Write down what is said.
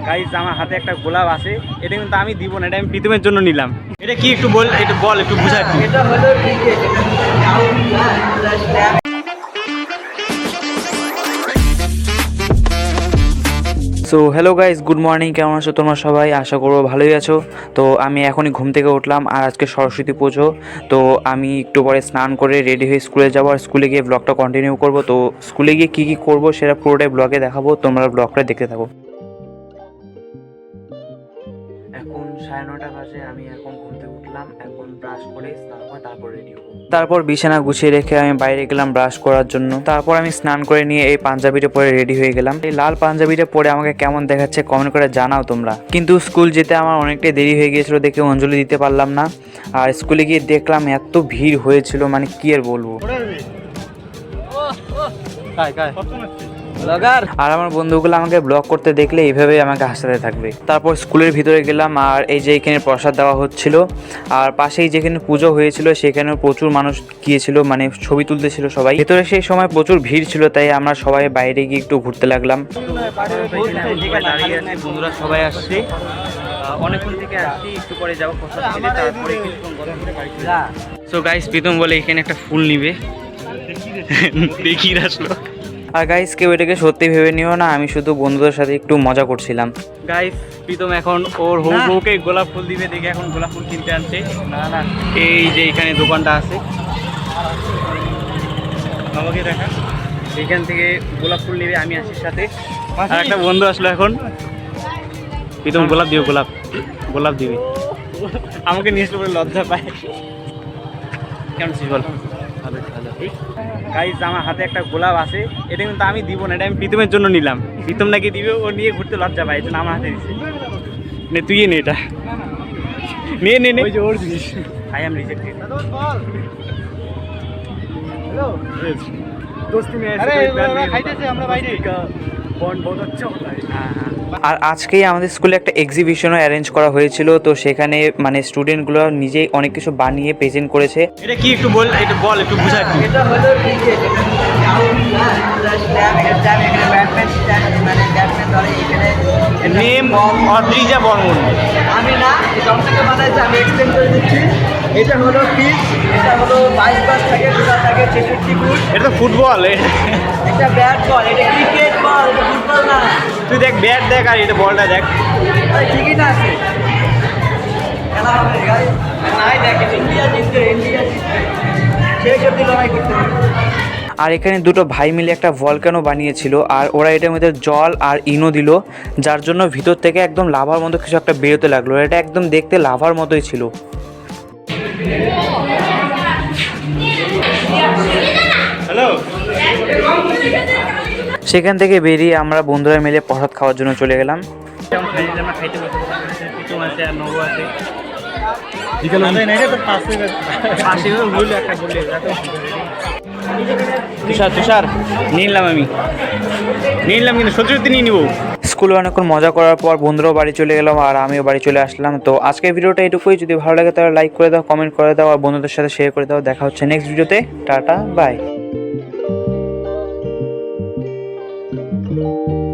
Guys আমার হাতে একটা গোলাপ আছে, এটা কিন্তু আমি দিব না, এটা আমি প্রীতমের জন্য নিলাম। এটা কি একটু বল, একটু বল, একটু বুঝা। এটা হলো cricket. So hello guys, good morning. কেমন আছো তোমরা সবাই? আশা করবো ভালোই আছো। তো আমি এখনই ঘুম থেকে উঠলাম, আর আজকে সরস্বতী পুজো। তো আমি একটু পরে স্নান করে রেডি হয়ে স্কুলে যাবো, আর স্কুলে গিয়ে ব্লগটা কন্টিনিউ করবো। তো স্কুলে গিয়ে কী কী করবো সেটা পুরোটাই ব্লগে দেখাবো, তোমরা ব্লগটা দেখতে থাকো। এখন 9:30 বাজে, আমি এখন ঘুম থেকে উঠলাম। এখন ব্রাশ করে স্নান করে তারপর রেডি হবো। তারপর বিছানা গুছিয়ে রেখে আমি বাইরে গেলাম ব্রাশ করার জন্য। তারপর আমি স্নান করে নিয়ে এই পাঞ্জাবিটা পরে রেডি হয়ে গেলাম। এই লাল পাঞ্জাবিটা পরে আমাকে কেমন দেখাচ্ছে কমেন্ট করে জানাও তোমরা। কিন্তু স্কুল যেতে আমার অনেকটাই দেরি হয়ে গিয়েছিল দেখে অঞ্জলি দিতে পারলাম না। আর স্কুলে গিয়ে দেখলাম এত ভিড় হয়েছিল, মানে কি আর বলবো। আর আমার বন্ধুগুলো আমাকে ব্লগ করতে দেখলে এইভাবেই আমাকে হাসাতে থাকবে। তারপর স্কুলের ভিতরে গেলাম, আর এই যে এখানে প্রসাদ দেওয়া হচ্ছিল, আর পাশেই যেখানে পুজো হয়েছিল সেখানে প্রচুর মানুষ গিয়েছিল, মানে ছবি তুলতেছিল সবাই। ভেতরে সেই সময় প্রচুর ভিড় ছিল, তাই আমরা সবাই বাইরে গিয়ে একটু ঘুরতে লাগলাম। বন্ধুরা সবাই আসছে, অনেকক্ষণ থেকে আসছি, একটু পরে যাবো প্রসাদ খেতে, তারপরে সো গাইস প্রীতম বলে এখানে একটা ফুল নিবে, দেখি আসলো। আর গাইস কেউ এটাকে সত্যি ভেবে নিও না, আমি শুধু বন্ধুদের সাথে একটু মজা করছিলাম। গাইস প্রীতম এখন ওর বউকে গোলাপ ফুল দিবে দেখে এখন গোলাপ ফুল কিনতে আনছে। না এই যে এখানে দোকানটা আছে, আমাকে দেখা, এখান থেকে গোলাপ ফুল নিবে, আমি আসির সাথে। আর একটা বন্ধু আসলো এখন, প্রীতম গোলাপ দিও, গোলাপ দিবে। আমাকে নিয়ে আসলে লজ্জা পায়। কেমন ছিল বল? গাইস আমার হাতে একটা গোলাপ আছে, এটা কিন্তু আমি দিব না, এটা আমি প্রীতমের জন্য নিলাম। প্রীতম নাকি দিবে, ও নিয়ে ঘুরতে লজ্জা পায়, এটা আমার হাতে দিছে। নে তুই নে, এটা নে নে নে, ওর জিনিস। I am rejected. হ্যালো দোস্তি মে আরে খাইতেছে আমরা বাইরে বন্ড বহুত আচ্ছা হতা है। আর আজকেই আমাদের স্কুলে একটা এক্সিবিশনও অ্যারেঞ্জ করা হয়েছিল, তো সেখানে মানে স্টুডেন্টগুলো নিজেই অনেক কিছু বানিয়ে প্রেজেন্ট করেছে। এটা কি একটু বল, একটু বল, একটু বুঝা। এটা হলো ক্রিকেট। নেম অদ্রিজা বর্মন। আমি না, এটা থেকে বানাইছে, আমি এক্সপ্লেন করে দিচ্ছি। এটা হলো পিচ, এটা হলো 22 গজ থাকে, দুটা থাকে 66 ফুট। এটা তো ফুটবল, এটা ব্যাট বল, এটা ক্রিকেট বল, এটা ফুটবল না। তুই দেখ ব্যাট দেখ, আর এটা বলটা দেখ। ঠিকই না আছে, খেলা হবে গাইস। নাই দেখ, ইন্ডিয়া জিতবে, ইন্ডিয়া জিতবে, সেই সব লড়াই করতে হবে। আর এখানে দুটো ভাই মিলে একটা ভলকানো বানিয়েছিল, আর ওরা এটার মধ্যে জল আর ইনো দিল, যার জন্য ভিতর থেকে একদম লাভার মতো কিছু একটা বেরোতে লাগলো। এটা একদম দেখতে লাভার মতোই ছিল। হ্যালো। সেখান থেকে বেরিয়ে আমরা বন্ধুরা মিলে প্রসাদ খাওয়ার জন্য চলে গেলাম। তুষার নিলাম, আমি নিলাম, কিন্তু সত্যি সত্যি নিয়ে নিবো। স্কুলে অনেকক্ষণ মজা করার পর বন্ধুরাও বাড়ি চলে গেলাম, আর আমিও বাড়ি চলে আসলাম। তো আজকের ভিডিওটা এটুকুই। যদি ভালো লাগে তাহলে লাইক করে দাও, কমেন্ট করে দাও, আর বন্ধুদের সাথে শেয়ার করে দাও। দেখা হচ্ছে নেক্সট ভিডিওতে। Tata bye.